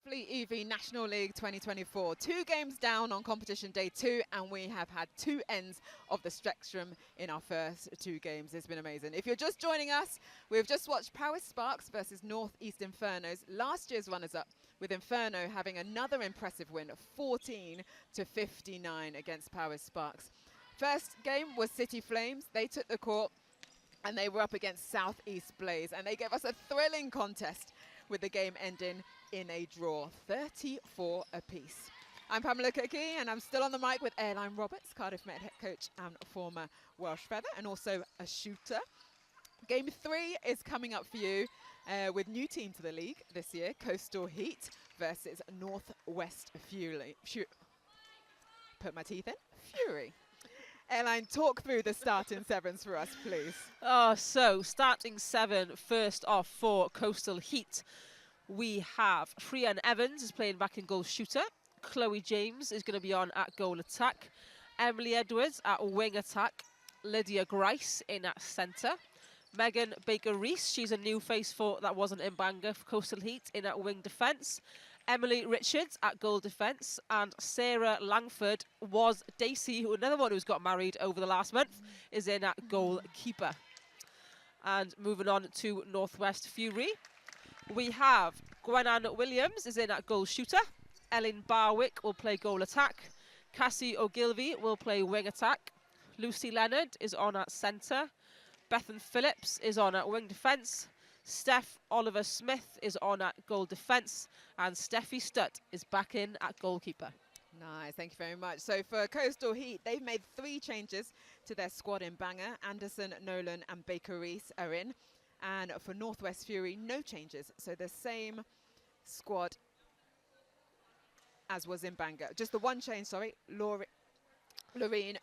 FleetEV National League 2024. 2 games down on competition day 2, and we have had 2 ends of the spectrum in our first 2 games. It's been amazing. If you're just joining us, we've just watched Paris Sparks versus Northeast Infernos, last year's runners-up, with Inferno having another impressive win of 14-59 against Paris Sparks. First game was City Flames. They took the court and they were up against Southeast Blaze, and they gave us a thrilling contest with the game ending in a draw, 34 apiece. I'm Pamela Cookie, and I'm still on the mic with Airline Roberts, Cardiff Met head coach and former Welsh Feather, and also a shooter. Game 3 is coming up for you with new team to the league this year, Coastal Heat versus Northwest Fury. Put my teeth in, Fury. Airline, talk through the starting sevens for us, please. So starting 7, first off for Coastal Heat, we have Frian Evans is playing back in goal shooter. Chloe James is going to be on at goal attack. Emily Edwards at wing attack. Lydia Grice in at centre. Megan Baker-Rees, she's a new face for that wasn't in Bangor for Coastal Heat, in at wing defence. Emily Richards at goal defence, and Sarah Langford was Daisy, who another one who's got married over the last month, is in at goalkeeper. And moving on to Northwest Fury, we have Gwenan Williams is in at goal shooter. Ellen Barwick will play goal attack. Cassie O'Gilvy will play wing attack. Lucy Leonard is on at centre. Bethan Phillips is on at wing defence. Steph Oliver Smith is on at goal defence, and Steffi Stutt is back in at goalkeeper. Nice, thank you very much. So for Coastal Heat, they've made 3 changes to their squad in Bangor. Anderson, Nolan and Baker-Rees are in. And for Northwest Fury, no changes. So the same squad as was in Bangor. Just the one change, sorry, Loreen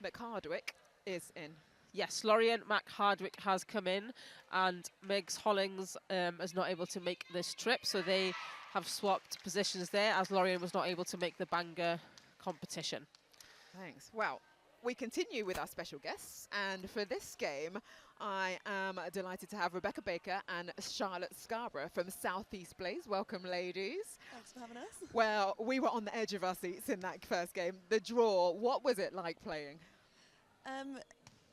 McHardwick is in. Yes, Lorien McHardwick has come in, and Megs Hollings is not able to make this trip, so they have swapped positions there, as Lorien was not able to make the Bangor competition. Thanks. Well, we continue with our special guests, and for this game, I am delighted to have Rebecca Baker and Charlotte Scarborough from Southeast Blaze. Welcome, ladies. Thanks for having us. Well, we were on the edge of our seats in that first game. The draw, what was it like playing?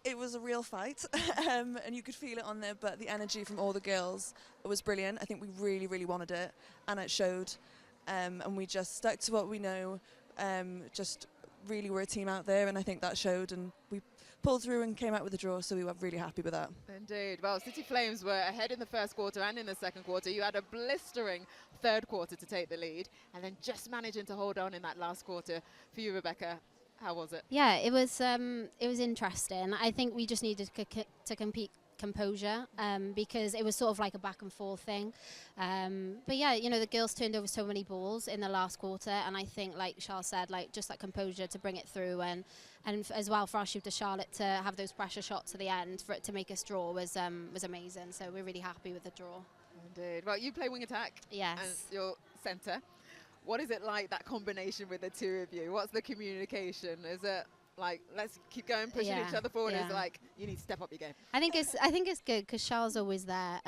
It was a real fight, and you could feel it on there, but the energy from all the girls was brilliant. I think we really, really wanted it, and it showed, and we just stuck to what we know, just really were a team out there, and I think that showed, and we pulled through and came out with a draw, so we were really happy with that. Indeed. Well, City Flames were ahead in the first quarter and in the second quarter. You had a blistering third quarter to take the lead, and then just managing to hold on in that last quarter. For you, Rebecca, how was it? Yeah, it was interesting. I think we just needed to compete composure because it was sort of like a back and forth thing. But yeah, you know, the girls turned over so many balls in the last quarter, and I think, like Charles said, like just that composure to bring it through, and as well for our shooter Charlotte to have those pressure shots at the end for it to make us draw was amazing. So we're really happy with the draw. Indeed. Well, you play wing attack. Yes. And you're centre. What is it like, that combination with the two of you? What's the communication? Is it like, let's keep going, pushing each other forward? Is it like, you need to step up your game? I think it's good because Charles always there.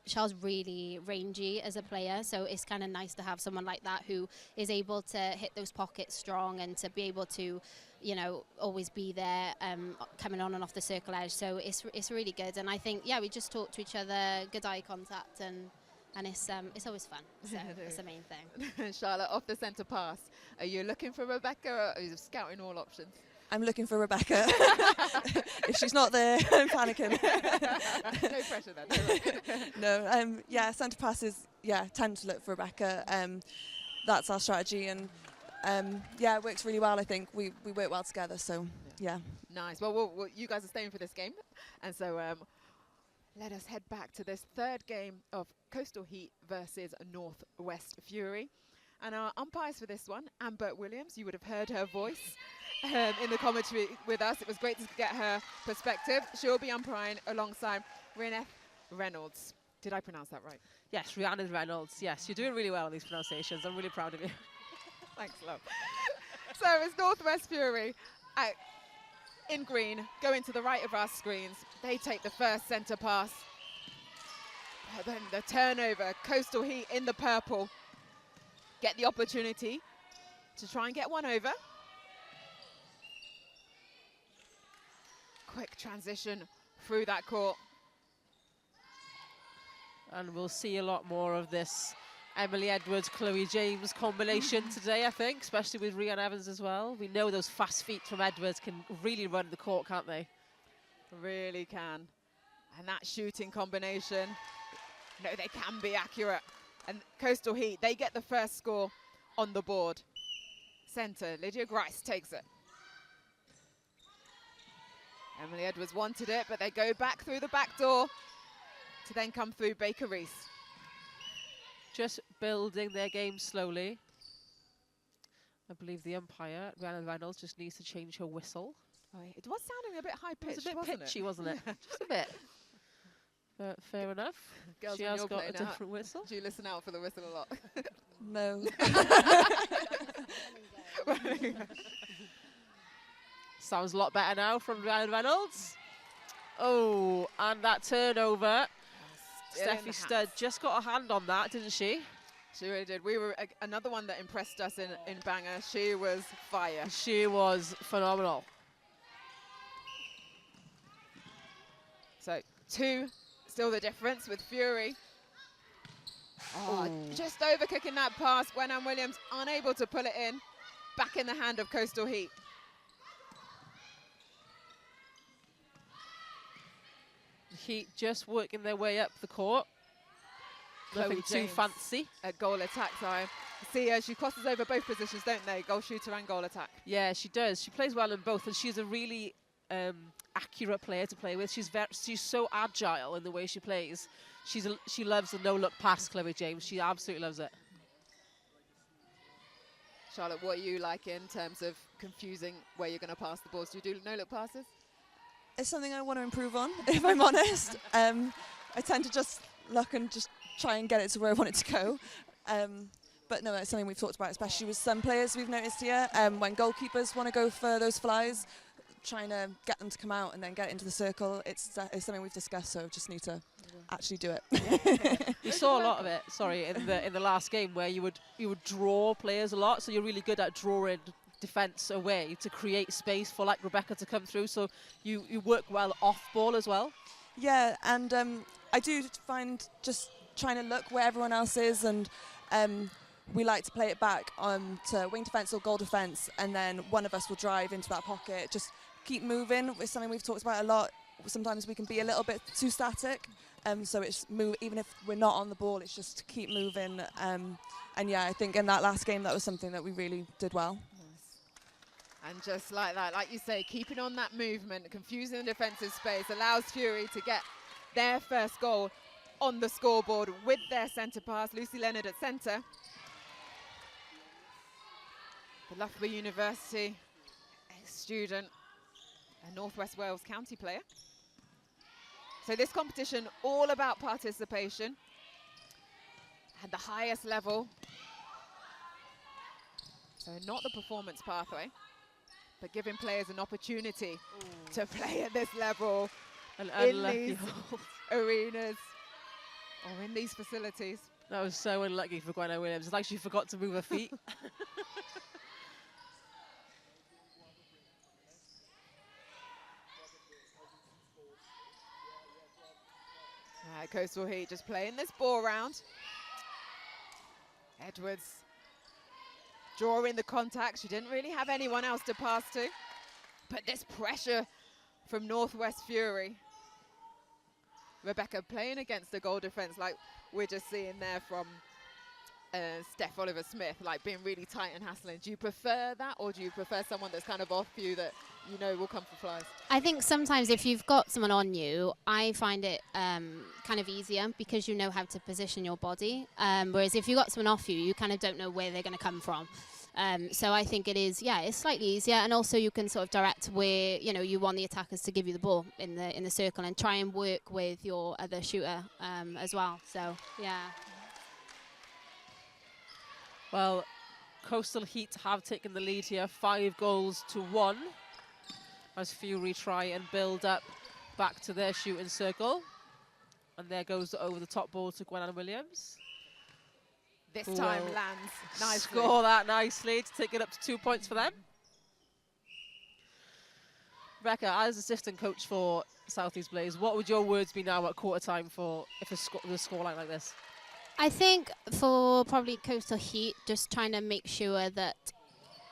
Charles really rangy as a player, so it's kind of nice to have someone like that who is able to hit those pockets strong and to be able to, you know, always be there, coming on and off the circle edge. So it's really good, and I think we just talk to each other, good eye contact, and it's always fun. So that's the main thing. Charlotte, off the centre pass, are you looking for Rebecca, or are you scouting all options? I'm looking for Rebecca. If she's not there, I'm panicking. No pressure then. No, centre passes, tend to look for Rebecca. That's our strategy, and it works really well. I think we work well together, so yeah. Nice. Well, you guys are staying for this game, and so let us head back to this third game of Coastal Heat versus Northwest Fury. And our umpires for this one, Amber Williams, you would have heard her voice in the commentary with us. It was great to get her perspective. She'll be umpiring alongside Rhiannon Reynolds. Did I pronounce that right? Yes, Rhiannon Reynolds. Yes, you're doing really well on these pronunciations. I'm really proud of you. Thanks, love. So it's Northwest Fury in green, going to the right of our screens. They take the first centre pass. Then the turnover, Coastal Heat in the purple. get the opportunity to try and get one over. Quick transition through that court. And we'll see a lot more of this Emily Edwards, Chloe James combination today, I think, especially with Rhiannon Evans as well. We know those fast feet from Edwards can really run the court, can't they? Really can. And that shooting combination, no, they can be accurate. And Coastal Heat, they get the first score on the board. Center, Lydia Grice takes it. Emily Edwards wanted it, but they go back through the back door to then come through Baker Reese. Just building their game slowly. I believe the umpire, Rhiannon Reynolds, just needs to change her whistle. Oh, it was sounding a bit high-pitched, It was a bit wasn't pitchy, it? wasn't it? Just a bit. But fair enough. Girls, She when has you're got a playing out, different whistle. do you listen out for the whistle a lot? No. Sounds a lot better now from Rhiannon Reynolds. Oh, and that turnover. Still in Steffi the Studd hands. just got a hand on that, didn't she? She really did. We were another one that impressed us in Bangor. She was fire. She was phenomenal. So 2, still the difference with Fury. Oh, just overcooking that pass. Gwenanne Williams unable to pull it in. Back in the hand of Coastal Heat. Heat just working their way up the court. Nothing Chloe too James fancy. at goal attack time. See her, she crosses over both positions, don't they? Goal shooter and goal attack. Yeah, she does. She plays well in both, and she's a really accurate player to play with. She's so agile in the way she plays. She loves the no-look pass, Chloe James. She absolutely loves it. Charlotte, what are you like in terms of confusing where you're going to pass the balls? Do you do no-look passes? It's something I want to improve on, if I'm honest. I tend to just look and just try and get it to where I want it to go. But no, it's something we've talked about, especially with some players we've noticed here. When goalkeepers want to go for those flies, trying to get them to come out and then get into the circle, it's something we've discussed, so just need to actually do it. You saw a lot of it, sorry, in the last game where you would draw players a lot, so you're really good at drawing defence away to create space for like Rebecca to come through, so you work well off ball as well. Yeah, and I do find just trying to look where everyone else is, and we like to play it back to wing defence or goal defence, and then one of us will drive into that pocket. Just keep moving. It's something we've talked about a lot. Sometimes we can be a little bit too static, so it's move. Even if we're not on the ball, it's just to keep moving. And yeah, I think in that last game that was something that we really did well. And just like that, like you say, keeping on that movement, confusing the defensive space, allows Fury to get their first goal on the scoreboard with their centre pass. Lucy Leonard at centre. The Loughborough University student, a North West Wales County player. So this competition, all about participation at the highest level. So not the performance pathway, but giving players an opportunity to play at this level in these arenas or in these facilities. That was so unlucky for Gwenna Williams. It's like she forgot to move her feet. Coastal Heat just playing this ball round. Edwards drawing the contact. She didn't really have anyone else to pass to. But this pressure from Northwest Fury. Rebecca playing against the goal defence like we're just seeing there from Steph Oliver-Smith, like being really tight and hassling. Do you prefer that, or do you prefer someone that's kind of off you that you know will come for flies? I think sometimes if you've got someone on you, I find it kind of easier because you know how to position your body. Whereas if you've got someone off you, you kind of don't know where they're going to come from. So I think it is, yeah, it's slightly easier, and also you can sort of direct where you want the attackers to give you the ball in the circle and try and work with your other shooter as well. So yeah. Well, Coastal Heat have taken the lead here, 5-1, as Fury try and build up back to their shooting circle. And there goes over the top ball to Gwenanne Williams. This who time will lands nicely. score that nicely to take it up to 2 points for them. Rebecca, as assistant coach for South East Blaze, what would your words be now at quarter time for if the scoreline like this? I think for probably Coastal Heat, just trying to make sure that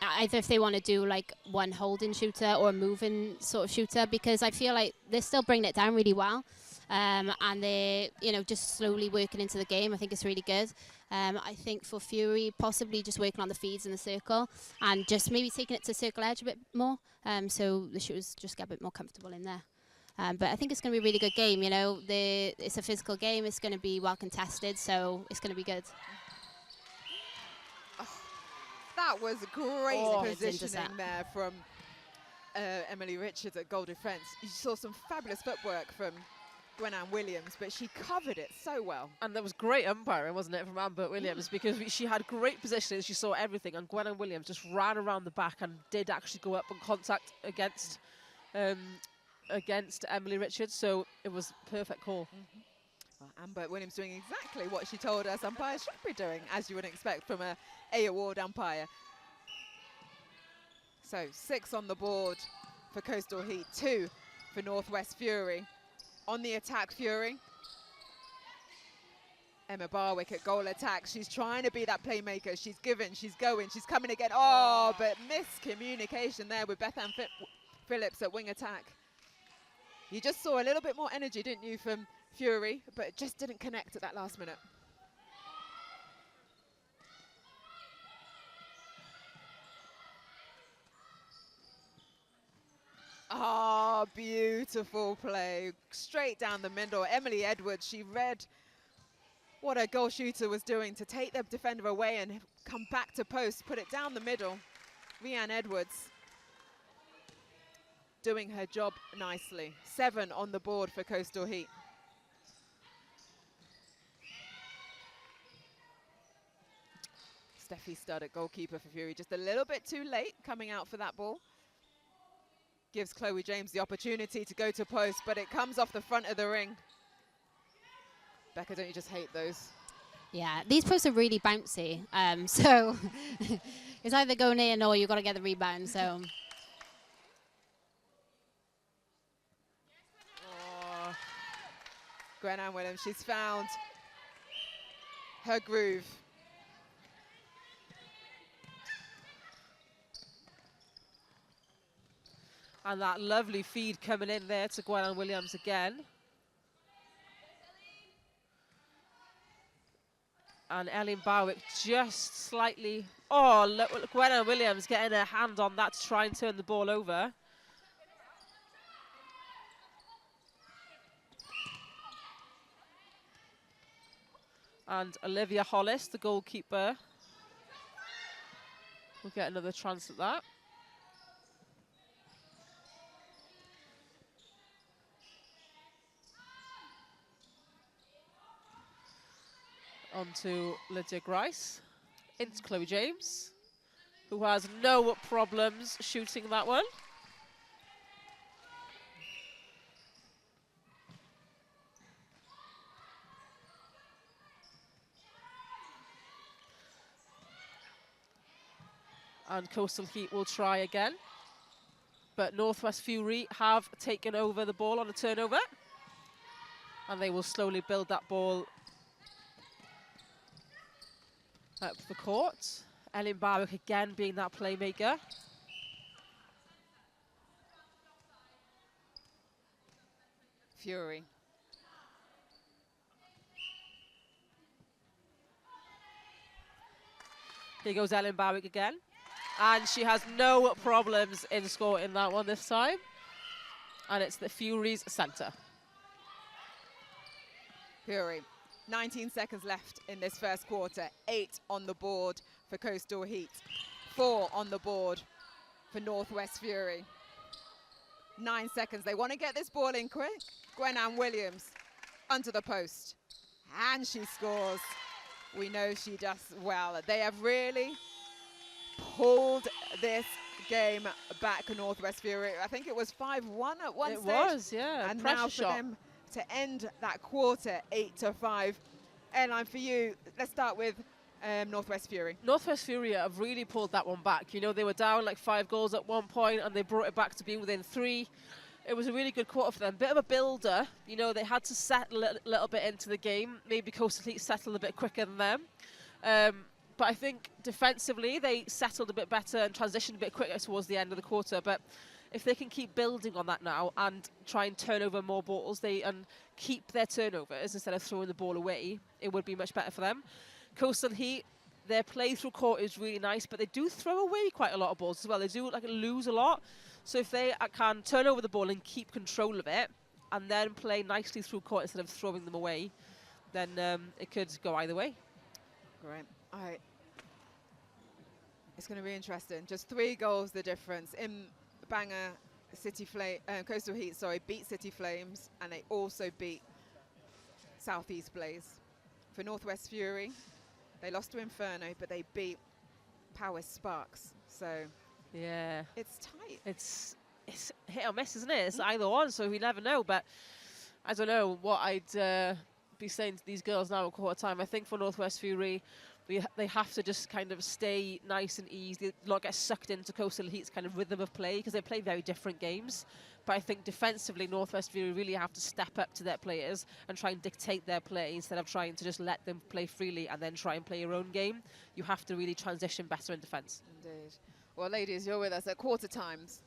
either if they want to do like one holding shooter or a moving sort of shooter, because I feel like they're still bringing it down really well. And they're, just slowly working into the game. I think it's really good. I think for Fury, possibly just working on the feeds in the circle and just maybe taking it to circle edge a bit more. So the shooters just get a bit more comfortable in there. But I think it's going to be a really good game. It's a physical game. It's going to be well contested, so it's going to be good. Oh, that was great positioning intercept there from Emily Richards at goal defence. You saw some fabulous footwork from Gwen-Ann Williams, but she covered it so well. And there was great umpiring, wasn't it, from Amber Williams, because she had great positioning, she saw everything, and Gwen-Ann Williams just ran around the back and did actually go up and contact against Emily Richards, so it was a perfect call. Well, Amber Williams doing exactly what she told us umpires should be doing, as you would expect from a award umpire. So 6 on the board for Coastal Heat, 2 for Northwest Fury. On the attack, Fury. Emma Barwick at goal attack. She's trying to be that playmaker. She's given, she's going, she's coming again. Oh, but miscommunication there with Bethan Phillips at wing attack. You just saw a little bit more energy, didn't you, from Fury, but it just didn't connect at that last minute. Oh, beautiful play. Straight down the middle. Emily Edwards, she read what her goal shooter was doing to take the defender away and come back to post, put it down the middle. Rhiann Edwards doing her job nicely. 7 on the board for Coastal Heat. Steffi Studd at goalkeeper for Fury. Just a little bit too late coming out for that ball. Gives Chloe James the opportunity to go to post, but it comes off the front of the ring. Becca, don't you just hate those? Yeah, these posts are really bouncy. So it's either going in or you've got to get the rebound. So. Oh. Gwen-Ann Williams, she's found her groove. And that lovely feed coming in there to Gwen-Ann Williams again. And Ellen Barwick just slightly... Oh, look, Gwen-Ann Williams getting her hand on that to try and turn the ball over. And Olivia Hollis, the goalkeeper, will get another chance at that. On to Lydia Grice, into Chloe James, who has no problems shooting that one. And Coastal Heat will try again. But Northwest Fury have taken over the ball on a turnover. And they will slowly build that ball up the court. Ellen Barwick again being that playmaker. Fury. Here goes Ellen Barwick again. And she has no problems in scoring that one this time. And it's the Fury's centre. Fury. 19 seconds left in this first quarter. 8 on the board for Coastal Heat. 4 on the board for Northwest Fury. 9 seconds. They want to get this ball in quick. Gwen-Ann Williams under the post. And she scores. We know she does well. They have really pulled this game back, Northwest Fury. I think it was 5-1 at one stage. It was, yeah. And pressure now for shot. them to end that quarter 8-5. Airline, for you, let's start with Northwest Fury. Northwest Fury have really pulled that one back. You know, they were down like 5 goals at one point, and they brought it back to being within 3. It was a really good quarter for them. Bit of a builder. You know, they had to settle a little bit into the game. Maybe Coastal Heat settled a bit quicker than them. But I think defensively, they settled a bit better and transitioned a bit quicker towards the end of the quarter. But if they can keep building on that now and try and turn over more balls and keep their turnovers instead of throwing the ball away, it would be much better for them. Coastal Heat, their play through court is really nice, but they do throw away quite a lot of balls as well. They do lose a lot. So if they can turn over the ball and keep control of it and then play nicely through court instead of throwing them away, then it could go either way. Great. All right. It's going to be interesting. Just 3 goals the difference. In Banger, Coastal Heat, beat City Flames, and they also beat Southeast Blaze. For Northwest Fury, they lost to Inferno, but they beat Power Sparks. So yeah, it's tight. It's hit or miss, isn't it? It's either one, so we never know. But I don't know what I'd be saying to these girls now at quarter time. I think for Northwest Fury, they have to just kind of stay nice and easy, not get sucked into Coastal Heat's kind of rhythm of play, because they play very different games. But I think defensively, Northwest Fury really have to step up to their players and try and dictate their play instead of trying to just let them play freely and then try and play your own game. You have to really transition better in defence. Indeed. Well, ladies, you're with us at quarter times.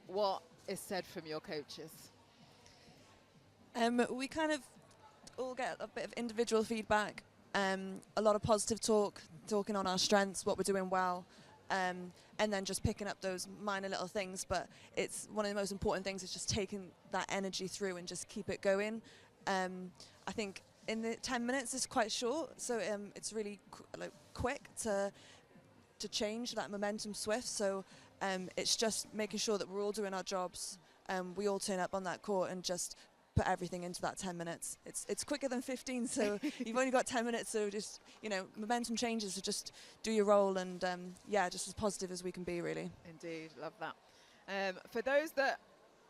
What is said from your coaches? We kind of all get a bit of individual feedback. A lot of positive talking on our strengths, what we're doing well, and then just picking up those minor little things. But it's one of the most important things is just taking that energy through and just keep it going. I think in the 10 minutes is quite short, so it's really quick to change that momentum swift. So it's just making sure that we're all doing our jobs. We all turn up on that court and just put everything into that 10 minutes. It's quicker than 15, so you've only got 10 minutes, so just, momentum changes, so just do your role and, just as positive as we can be, really. Indeed, love that. For those that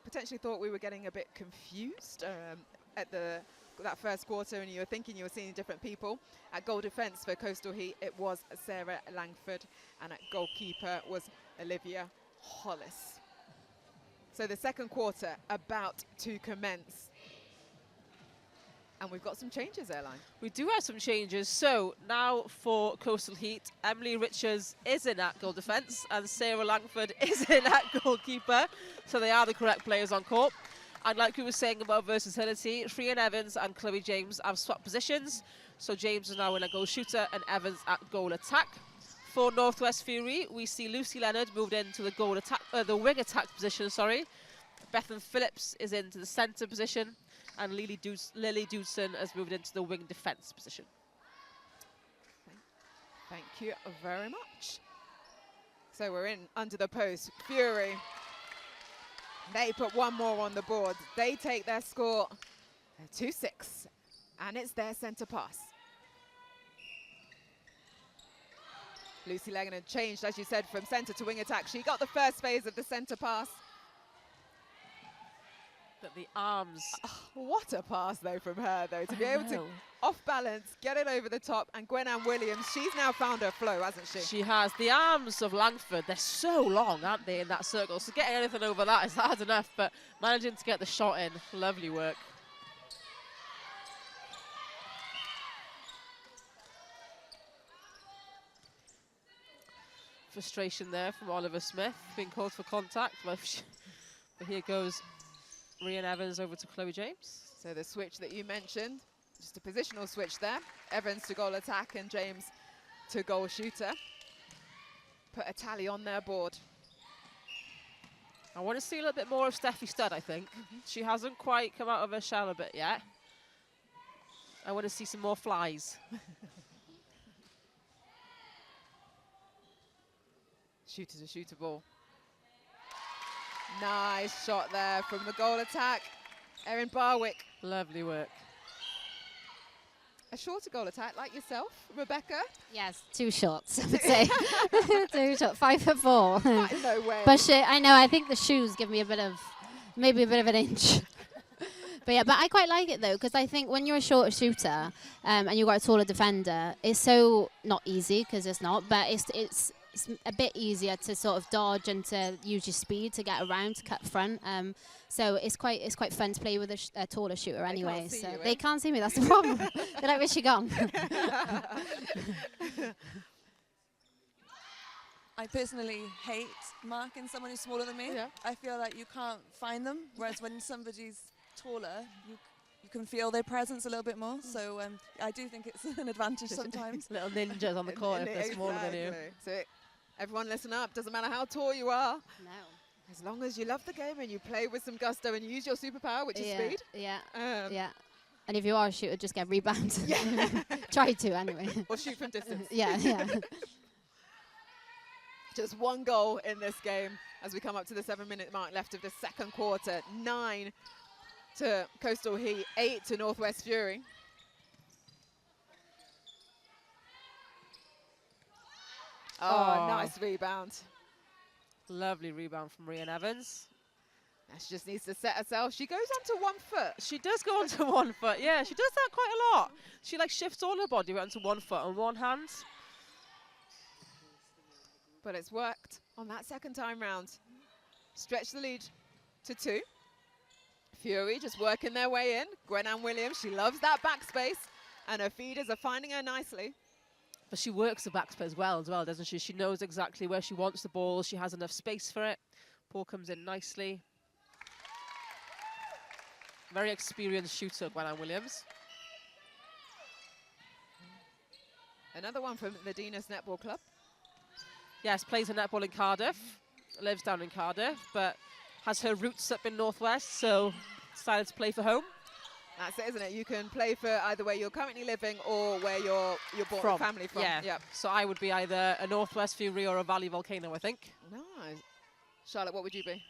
potentially thought we were getting a bit confused at that first quarter and you were thinking you were seeing different people, at goal defence for Coastal Heat, it was Sarah Langford, and at goalkeeper was Olivia Hollis. So the second quarter about to commence. And we've got some changes, Airline. We do have some changes. So now for Coastal Heat, Emily Richards is in at goal defence and Sarah Langford is in at goalkeeper. So they are the correct players on court. And like we were saying about versatility, Frian Evans and Chloe James have swapped positions. So James is now in a goal shooter and Evans at goal attack. For Northwest Fury, we see Lucy Leonard moved into the goal attack, the wing attack position, Bethan Phillips is into the centre position, and Lily Dudson has moved into the wing defence position. Thank you very much. So we're in under the post. Fury, they put one more on the board. They take their score 2-6, and it's their centre pass. Lucy Leonard changed, as you said, from centre to wing attack. She got the first phase of the centre pass. But the arms. Oh, what a pass, though, from her, though, to be able to, off balance, get it over the top. And Gwen-Anne Williams, she's now found her flow, hasn't she? She has. The arms of Langford, they're so long, aren't they, in that circle? So getting anything over that is hard enough, but managing to get the shot in, lovely work. Frustration there from Oliver Smith, being called for contact. But here goes Rian Evans over to Chloe James. So the switch that you mentioned, just a positional switch there. Evans to goal attack and James to goal shooter. Put a tally on their board. I want to see a little bit more of Steffi Studd, I think. She hasn't quite come out of her shell a bit yet. I want to see some more flies. Shooter's a shooter ball. Nice shot there from the goal attack. Erin Barwick. Lovely work. A shorter goal attack like yourself, Rebecca. Yes, 2 shots, I would say. 2 shots, 5'4". No way. But I know, I think the shoes give me maybe a bit of an inch. But yeah, but I quite like it though, because I think when you're a shorter shooter and you've got a taller defender, it's so not easy, because it's not, but it's a bit easier to sort of dodge and to use your speed to get around, to cut front. So it's quite fun to play with a taller shooter anyway. Can't see So you, they can't see me. That's the problem. They're like, where's she gone? I personally hate marking someone who's smaller than me. Yeah. I feel like you can't find them, whereas when somebody's taller, you can feel their presence a little bit more. So I do think it's an advantage sometimes. Little ninjas on the court if they're smaller than you. So everyone listen up. Doesn't matter how tall you are. No. As long as you love the game and you play with some gusto and you use your superpower, which is Yeah, speed. yeah, Yeah. And if you are a shooter, just get rebound. Yeah. Try to anyway. Or shoot from distance. Yeah. Just one goal in this game as we come up to the 7-minute mark left of the second quarter. 9 to Coastal Heat, 8 to Northwest Fury. Oh, nice rebound. Lovely rebound from Rian Evans. Now she just needs to set herself. She goes onto 1 foot. She does go onto 1 foot. Yeah, she does that quite a lot. She like shifts all her body onto 1 foot on one hand. But it's worked on that second time round. Stretch the lead to 2. Fury just working their way in. Gwen-Ann Williams, she loves that backspace. And her feeders are finding her nicely. But she works the backspace well as well, doesn't she? She knows exactly where she wants the ball. She has enough space for it. Ball comes in nicely. Very experienced shooter, Gwen-Ann Williams. Another one from the Dinas Netball Club. Yes, plays her netball in Cardiff. Lives down in Cardiff, but has her roots up in Northwest, so decided to play for home. That's it, isn't it? You can play for either where you're currently living or where you're born, family from. Yeah. Yep. So I would be either a Northwest Fury or a Valley Volcano, I think. Nice. Charlotte, what would you be?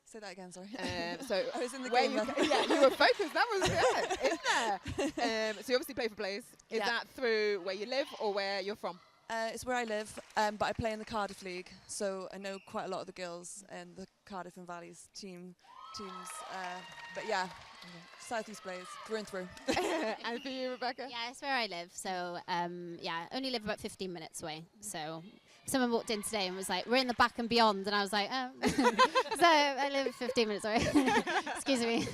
Say that again, sorry. So I was in the where game. yeah, you were focused. That was good, isn't there? So you obviously play for Blaze. Is Yeah. that through where you live or where you're from? It's where I live, but I play in the Cardiff League, so I know quite a lot of the girls in the Cardiff and Valleys teams. But yeah, South East Blaze, through and through. And for you, Rebecca? Yeah, it's where I live. So, yeah, only live about 15 minutes away. So, someone walked in today and was like, we're in the back and beyond. And I was like, oh. So, I live 15 minutes away. Excuse me.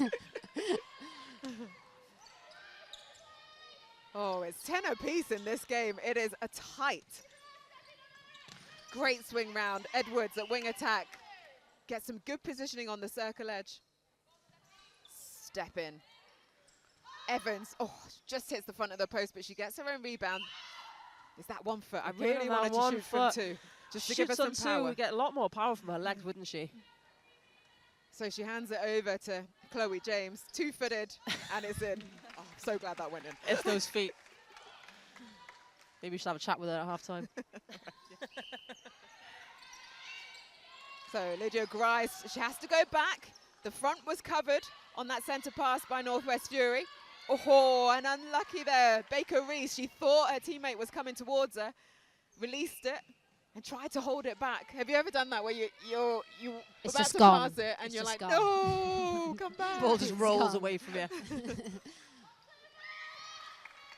Oh, it's 10 apiece in this game. It is a tight. Great swing round. Edwards at wing attack. Gets some good positioning on the circle edge. Step in. Evans, just hits the front of the post, but she gets her own rebound. Is that 1 foot? I really wanted to shoot from 2. Just to give her some power. Would get a lot more power from her legs, wouldn't she? So she hands it over to Chloe James, 2-footed, and it's in. Oh, I'm so glad that went in. It's those feet. Maybe we should have a chat with her at half-time. So Lydia Grice, she has to go back. The front was covered on that centre pass by Northwest Fury. Oh, and unlucky there. Baker Reese, she thought her teammate was coming towards her, released it, and tried to hold it back. Have you ever done that where you're It's about just to gone. pass it and It's you're just like, gone. no, come back. Ball just rolls gone. away from you.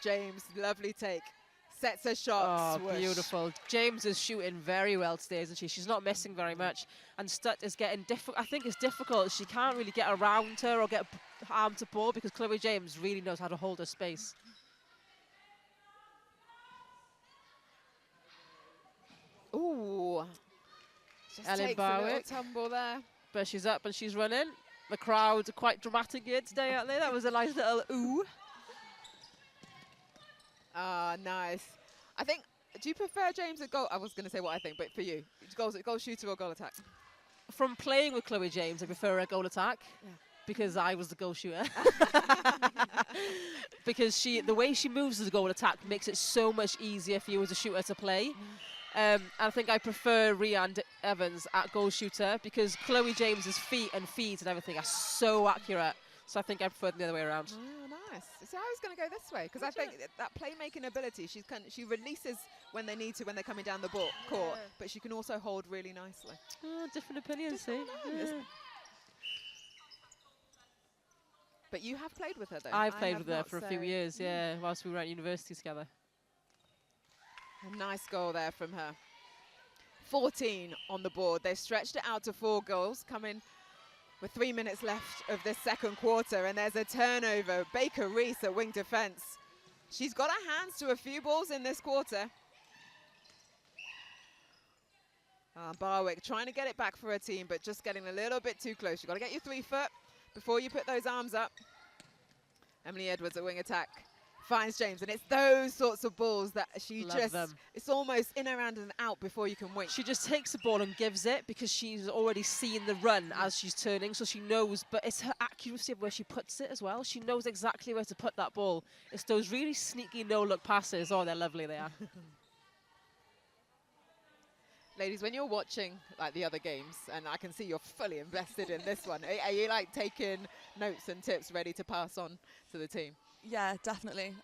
James, lovely take. Sets her shot. Oh, beautiful. James is shooting very well today, isn't she? She's not missing very much. And Stutt is getting difficult. I think it's difficult. She can't really get around her or get arm to ball because Chloe James really knows how to hold her space. Ooh. Just Ellen takes a little Barwick. tumble there. But she's up and she's running. The crowd are quite dramatic here today, aren't they? That was a nice little ooh. Ah, nice. I think, do you prefer James at goal? I was going to say what I think, but for you, goal shooter or goal attack? From playing with Chloe James, I prefer a goal attack. Yeah. Because I was the goal shooter. Because the way she moves as a goal attack makes it so much easier for you as a shooter to play. I think I prefer Rian Evans at goal shooter because Chloe James's feet and feeds and everything are so accurate. So I think I prefer it the other way around. Oh, nice. See, I was going to go this way because I think that playmaking ability, she releases when they need to when they're coming down the court, but she can also hold really nicely. Oh, different opinions, see? Yeah. But you have played with her, though. I've I played have with her not, for a so- few years, yeah, whilst we were at university together. A nice goal there from her. 14 on the board. They stretched it out to 4 goals, coming with 3 minutes left of this second quarter. And there's a turnover. Baker Reese at wing defence. She's got her hands to a few balls in this quarter. Barwick trying to get it back for her team, but just getting a little bit too close. You've got to get your 3 foot before you put those arms up. Emily Edwards at wing attack finds James, and it's those sorts of balls that she it's almost in, around and out before you can wink. She just takes the ball and gives it because she's already seen the run as she's turning, so she knows, but it's her accuracy of where she puts it as well. She knows exactly where to put that ball. It's those really sneaky no-look passes. Oh, they're lovely, they are. Ladies, when you're watching like the other games, and I can see you're fully invested in this one, are you like taking notes and tips ready to pass on to the team? Yeah, definitely.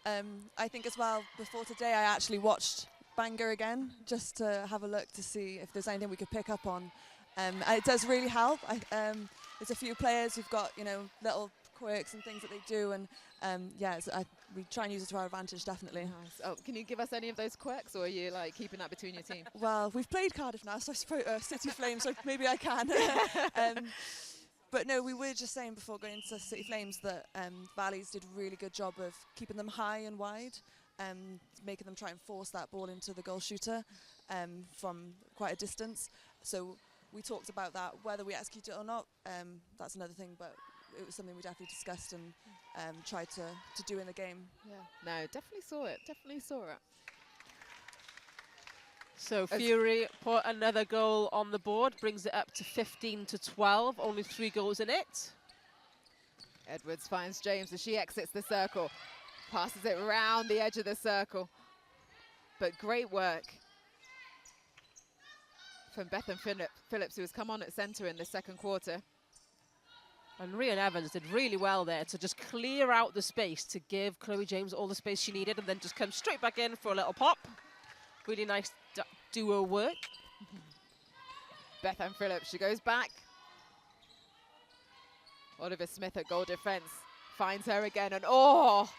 I think as well, before today, I actually watched Bangor again, just to have a look to see if there's anything we could pick up on. It does really help. There's a few players who've got, you know, little quirks and things that they do, and yeah, we try and use it to our advantage, definitely. Nice. Oh, can you give us any of those quirks, or are you like keeping that between your team? Well, we've played Cardiff now, so I suppose City Flames, so maybe I can. But no, we were just saying before going into City Flames that Valleys did a really good job of keeping them high and wide, making them try and force that ball into the goal shooter from quite a distance. So we talked about that, whether we execute it or not, that's another thing, but it was something we definitely discussed and tried to do in the game. Yeah. No, definitely saw it. Definitely saw it. So Fury put another goal on the board, brings it up to 15-12, only 3 goals in it. Edwards finds James as she exits the circle, passes it round the edge of the circle. But great work from Bethan Phillips, who has come on at centre in the second quarter. And Rhian Evans did really well there to just clear out the space to give Chloe James all the space she needed, and then just come straight back in for a little pop. Really nice duo work. Bethan Phillips, she goes back. Oliver Smith at goal defence finds her again, and oh!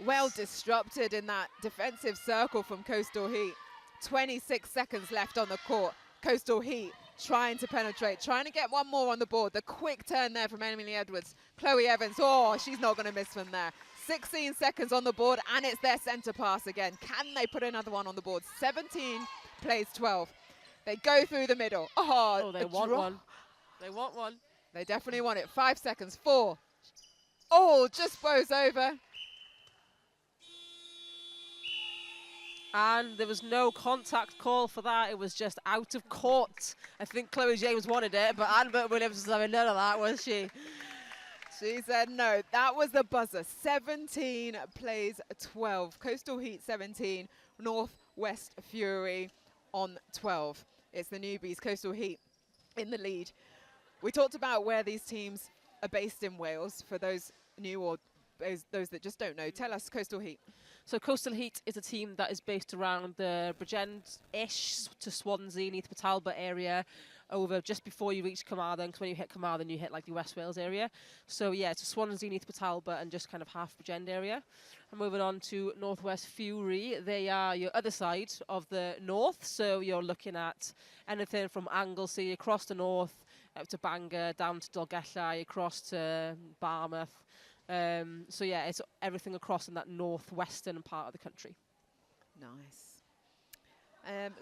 Well disrupted in that defensive circle from Coastal Heat. 26 seconds left on the court. Coastal Heat trying to penetrate, trying to get one more on the board. The quick turn there from Emily Edwards. Chloe Evans, oh, she's not going to miss from there. 16 seconds on the board, and it's their centre pass again. Can they put another one on the board? 17 plays 12. They go through the middle. Oh, they want one. They want one. They definitely want it. 5 seconds, 4. Oh, just blows over. And there was no contact call for that. It was just out of court. I think Chloe James wanted it, but Albert Williams was having none of that, was she? She said no. That was the buzzer. 17 plays 12. Coastal Heat 17. Northwest Fury on 12. It's the newbies, Coastal Heat, in the lead. We talked about where these teams are based in Wales. For those new or those that just don't know, tell us Coastal Heat. So Coastal Heat is a team that is based around the Bridgend-ish to Swansea, Neath Talbot area, over just before you reach Carmarthen, because when you hit Carmarthen, you hit like the West Wales area. So yeah, it's Swansea, Neath Talbot, and just kind of half Bridgend area. And moving on to Northwest Fury, they are your other side of the north. So you're looking at anything from Anglesey across the north, up to Bangor, down to Dolgellau, across to Barmouth. So yeah, it's everything across in that northwestern part of the country. Nice.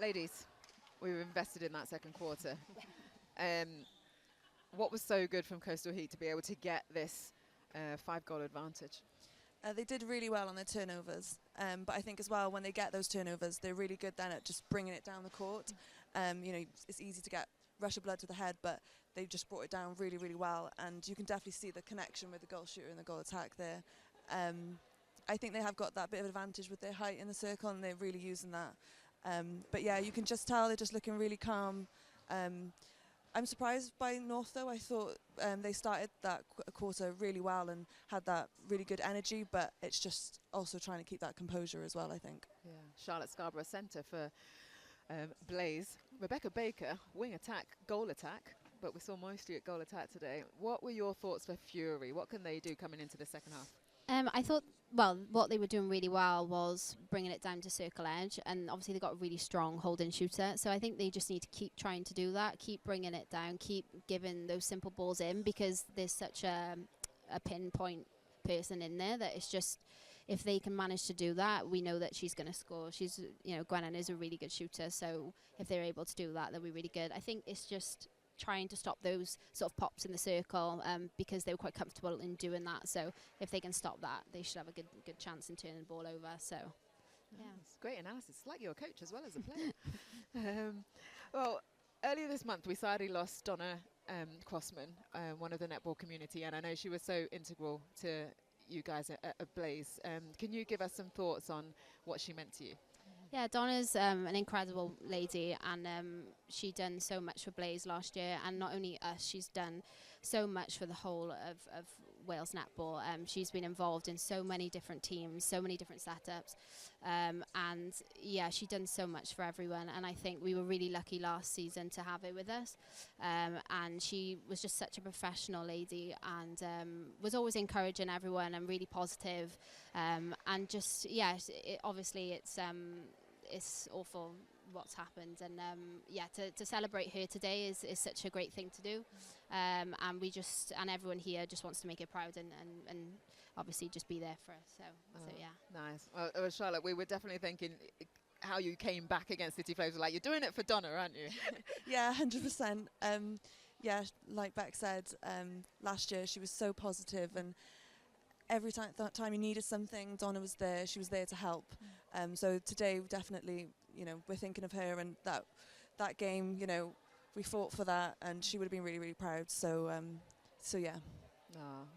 Ladies, we were invested in that second quarter. What was so good from Coastal Heat to be able to get this 5-goal advantage? They did really well on their turnovers, but I think as well when they get those turnovers, they're really good then at just bringing it down the court. You know, it's easy to get rush of blood to the head, but they've just brought it down really, really well, and you can definitely see the connection with the goal shooter and the goal attack there. I think they have got that bit of advantage with their height in the circle, and they're really using that. But yeah, you can just tell they're just looking really calm. I'm surprised by North though. I thought they started that quarter really well and had that really good energy, but it's just also trying to keep that composure as well, I think. Yeah, Charlotte Scarborough centre for Blaze. Rebecca Baker, wing attack, goal attack. but we saw mostly at goal attack today. What were your thoughts for Fury? What can they do coming into the second half? I thought, well, what they were doing really well was bringing it down to circle edge, and obviously they got a really strong holding shooter. So I think they just need to keep trying to do that, keep bringing it down, keep giving those simple balls in, because there's such a pinpoint person in there that it's just, if they can manage to do that, we know that she's going to score. She's, you know, Gwennon is a really good shooter, so if they're able to do that, they'll be really good. I think it's just trying to stop those sort of pops in the circle, because they were quite comfortable in doing that. So if they can stop that, they should have a good chance in turning the ball over. So, yeah. It's great analysis. It's like you're a coach as well as a player. Well, earlier this month, we sadly lost Donna Crossman, one of the netball community, and I know she was so integral to you guys at Blaze. Can you give us some thoughts on what she meant to you? Yeah, Donna's an incredible lady, and she done so much for Blaze last year, and not only us, she's done so much for the whole of Wales netball. She's been involved in so many different teams, so many different setups, and yeah, she done so much for everyone, and I think we were really lucky last season to have her with us, and she was just such a professional lady, and was always encouraging everyone and really positive, and just, yeah, obviously it's awful what's happened, and yeah, to celebrate her today is such a great thing to do, and we just, and everyone here just wants to make her proud, and obviously just be there for us, so yeah. Nice. Well, Charlotte, we were definitely thinking how you came back against City Flames. Like, you're doing it for Donna, aren't you? Yeah, 100%. Yeah, like Beck said, last year she was so positive, and every time you needed something, Donna was there. She was there to help. So today, definitely, you know, we're thinking of her, and that game, you know, we fought for that, and she would have been really, really proud. So yeah.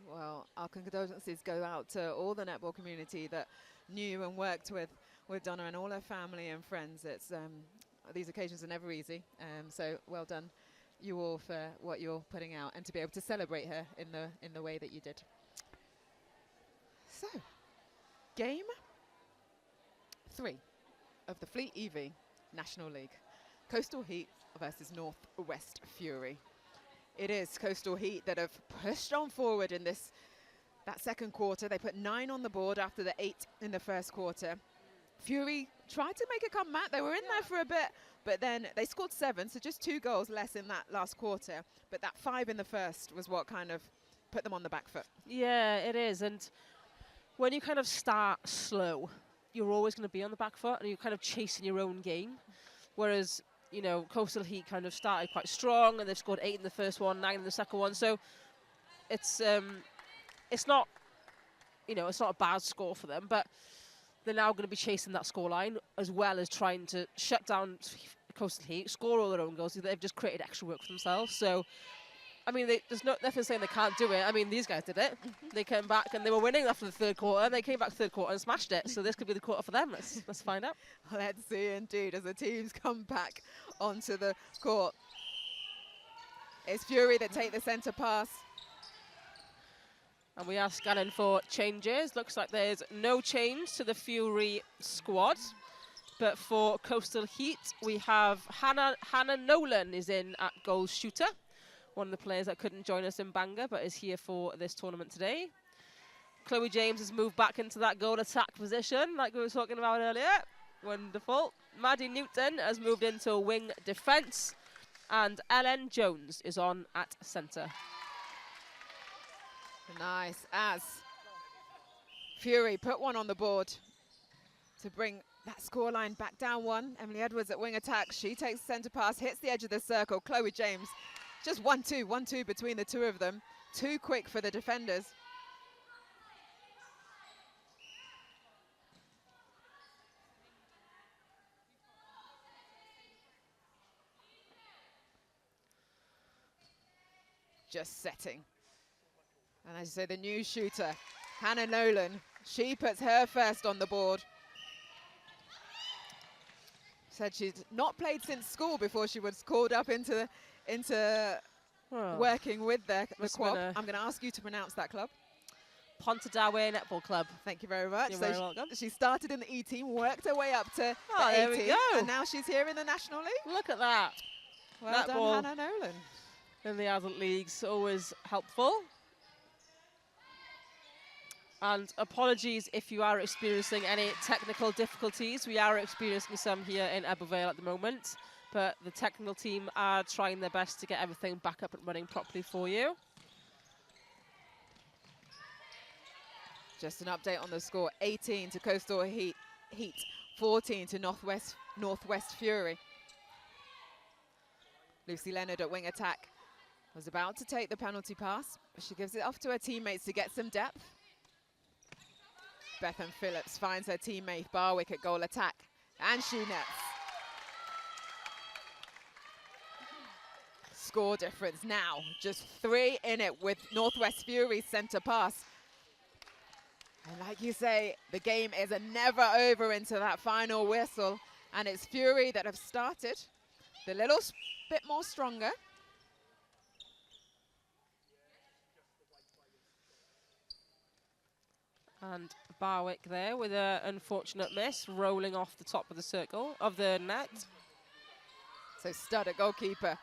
Well, our condolences go out to all the netball community that knew and worked with Donna and all her family and friends. It's these occasions are never easy. So well done, you all, for what you're putting out, and to be able to celebrate her in the way that you did. So, game 3 of the FleetEV National League. Coastal Heat versus Northwest Fury. It is Coastal Heat that have pushed on forward in that second quarter. They put 9 on the board after the 8 in the first quarter. Fury tried to make a comeback. They were in there for a bit, but then they scored 7, so just 2 goals less in that last quarter. But that 5 in the first was what kind of put them on the back foot. Yeah, it is. And when you kind of start slow, you're always going to be on the back foot, and you're kind of chasing your own game. Whereas, you know, Coastal Heat kind of started quite strong, and they've scored 8 in the first one, 9 in the second one. So it's not, you know, it's not a bad score for them, but they're now going to be chasing that scoreline, as well as trying to shut down Coastal Heat, score all their own goals. They've just created extra work for themselves. So, I mean, there's nothing saying they can't do it. I mean, these guys did it. They came back and they were winning after the third quarter. They came back third quarter and smashed it. So this could be the quarter for them. Let's find out. Let's see, indeed, as the teams come back onto the court. It's Fury that take the centre pass. And we are scanning for changes. Looks like there's no change to the Fury squad. But for Coastal Heat, we have Hannah Nolan is in at goal shooter. One of the players that couldn't join us in Bangor, but is here for this tournament today. Chloe James has moved back into that goal attack position, like we were talking about earlier. Wonderful. Maddie Newton has moved into wing defence, and Ellen Jones is on at centre. Nice, as Fury put 1 on the board to bring that scoreline back down 1. Emily Edwards at wing attack. She takes centre pass, hits the edge of the circle. Chloe James, just 1-2 between the two of them. Too quick for the defenders. Just setting. And as you say, the new shooter, Hannah Nolan, she puts her first on the board. Said she'd not played since school before she was called up into working with the club. I'm going to ask you to pronounce that club. Pontardawe Netball Club. Thank you very much. You're so very welcome. She started in the E team, worked her way up to the there A we team, go. and now she's here in the National League. Look at that. Well Netball. done, Hannah Nolan. in the adult leagues, always helpful. And apologies if you are experiencing any technical difficulties. We are experiencing some here in Ebbw Vale at the moment, but the technical team are trying their best to get everything back up and running properly for you. Just an update on the score, 18 to Coastal Heat, 14 to Northwest Fury. Lucy Leonard at wing attack was about to take the penalty pass, but she gives it off to her teammates to get some depth. Bethan Phillips finds her teammate Barwick at goal attack, and she nets. Score difference now, just 3 in it with Northwest Fury's centre pass. And like you say, the game is never over into that final whistle, and it's Fury that have started the little bit more stronger. And Barwick there with an unfortunate miss, rolling off the top of the circle of the net. So Stud at goalkeeper.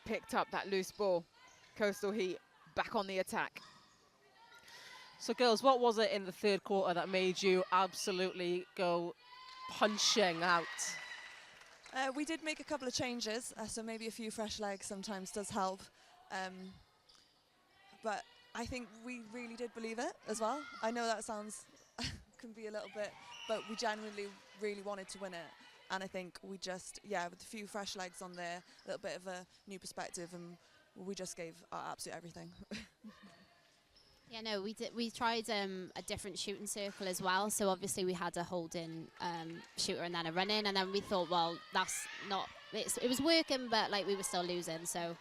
Picked up that loose ball. Coastal Heat back on the attack. So girls, what was it in the third quarter that made you absolutely go punching out? We did make a couple of changes, so maybe a few fresh legs sometimes does help. But I think we really did believe it as well. I know that sounds can be a little bit, but we genuinely really wanted to win it. And I think we just, yeah, with a few fresh legs on there, a little bit of a new perspective, and we just gave our absolute everything. Yeah, no, we tried a different shooting circle as well. So obviously we had a holding shooter and then a run in, and then we thought, well, that's not. It was working, but like we were still losing. So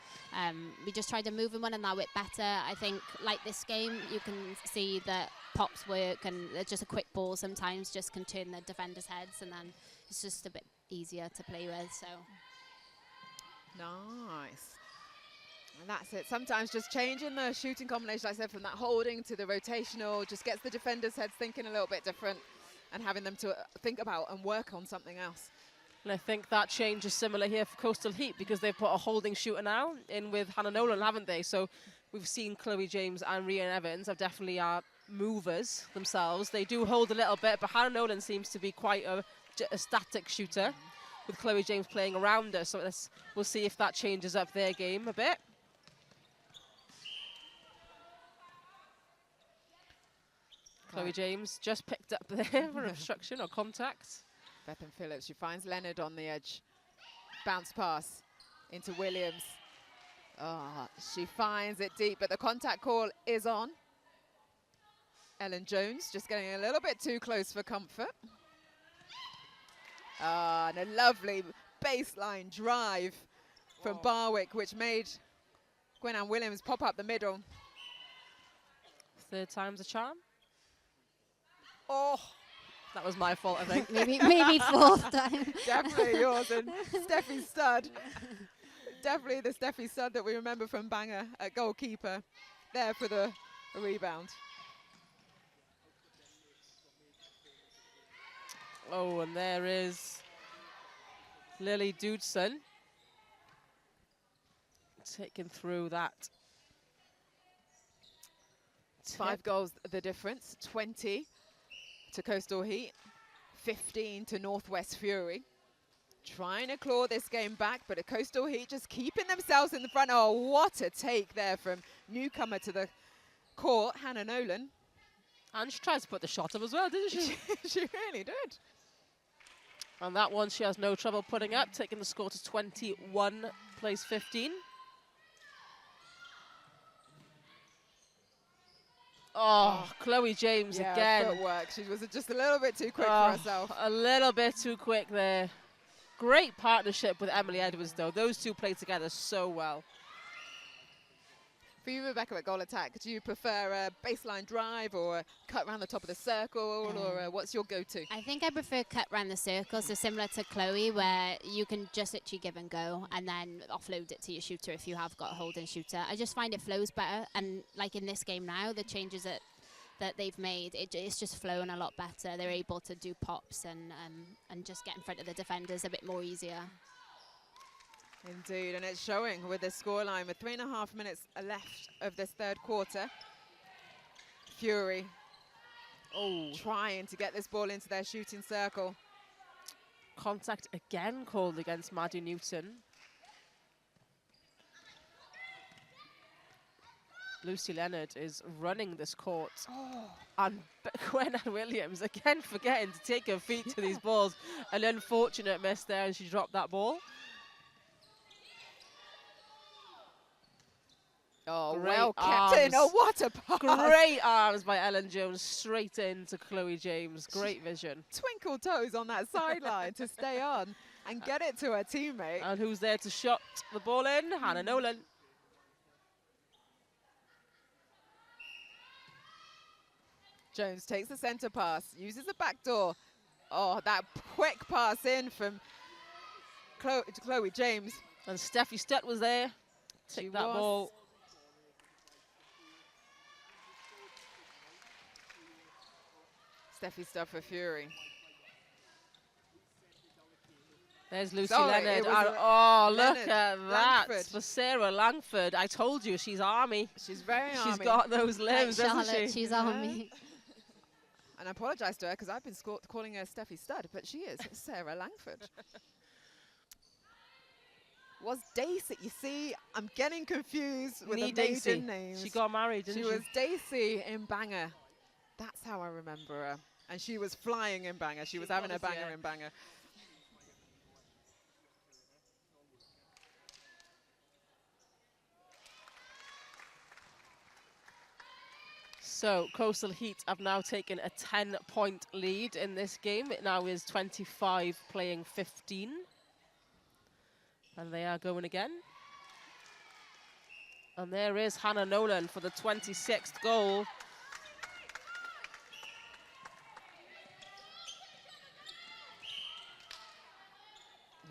we just tried to move in one, and that went better. I think like this game, you can see that pops work, and just a quick ball sometimes just can turn the defenders' heads, and then it's just a bit easier to play with. So nice. And that's it. Sometimes just changing the shooting combination, like I said, from that holding to the rotational, just gets the defenders' heads thinking a little bit different and having them to think about and work on something else. And I think that change is similar here for Coastal Heat, because they've put a holding shooter now in with Hannah Nolan, haven't they? So we've seen Chloe James and Rhian Evans have definitely are movers themselves. They do hold a little bit, but Hannah Nolan seems to be quite a static shooter with Chloe James playing around her. So we'll see if that changes up their game a bit. Chloe James just picked up there for obstruction or contact. Bethan Phillips, she finds Leonard on the edge. Bounce pass into Williams. Oh, she finds it deep, but the contact call is on. Ellen Jones just getting a little bit too close for comfort. And a lovely baseline drive from Barwick, which made Gwen-Anne Williams pop up the middle. Third time's a charm. Oh, that was my fault, I think. maybe fourth time. Definitely yours, and Steffi Stud. Definitely the Steffi Stud that we remember from Bangor at goalkeeper, there for the rebound. Oh, and there is Lily Dudson taking through that. 5 goals the difference, 20 to Coastal Heat, 15 to Northwest Fury. Trying to claw this game back, but a Coastal Heat just keeping themselves in the front. Oh, what a take there from newcomer to the court, Hannah Nolan. And she tries to put the shot up as well, didn't she? She really did. And that one she has no trouble putting up, taking the score to 21, plays 15. Oh, Chloe James again. Footwork. She was just a little bit too quick for herself. A little bit too quick there. Great partnership with Emily Edwards, though. Those two play together so well. For you, Rebecca, at goal attack, do you prefer a baseline drive or a cut around the top of the circle, or what's your go-to? I think I prefer cut round the circle, so similar to Chloe, where you can just literally give and go and then offload it to your shooter if you have got a holding shooter. I just find it flows better, and like in this game now, the changes that that they've made, it's just flowing a lot better. They're able to do pops and just get in front of the defenders a bit more easier. Indeed, and it's showing with the scoreline with 3.5 minutes left of this third quarter. Fury trying to get this ball into their shooting circle. Contact again called against Maddie Newton. Lucy Leonard is running this court. And Gwen Williams again forgetting to take her feet to these balls. An unfortunate miss there, and she dropped that ball. Oh, Great well kept in. Oh, what a pass. Great arms by Ellen Jones, straight into Chloe James. Great vision. Twinkle toes on that sideline to stay on and get it to her teammate. And who's there to shot the ball in? Hannah Nolan. Jones takes the centre pass, uses the back door. Oh, that quick pass in from Chloe James. And Steffi Stutt was there. Take that ball. Steffi Stutt for Fury. There's Lucy Sorry, Leonard. it was Oh, Leonard look at that. Langford. For Sarah Langford. I told you, she's army. She's very army. She's got those limbs, Like doesn't Charlotte, she? she's on me. And I apologise to her because I've been calling her Steffi Studd, but she is Sarah Langford. Was Daisy? You see, I'm getting confused with the maiden names. She got married, didn't she? She was Daisy in Bangor. That's how I remember her. And she was flying in Bangor. She was having a banger in Bangor. So Coastal Heat have now taken a 10-point lead in this game. It now is 25 playing 15. And they are going again. And there is Hannah Nolan for the 26th goal.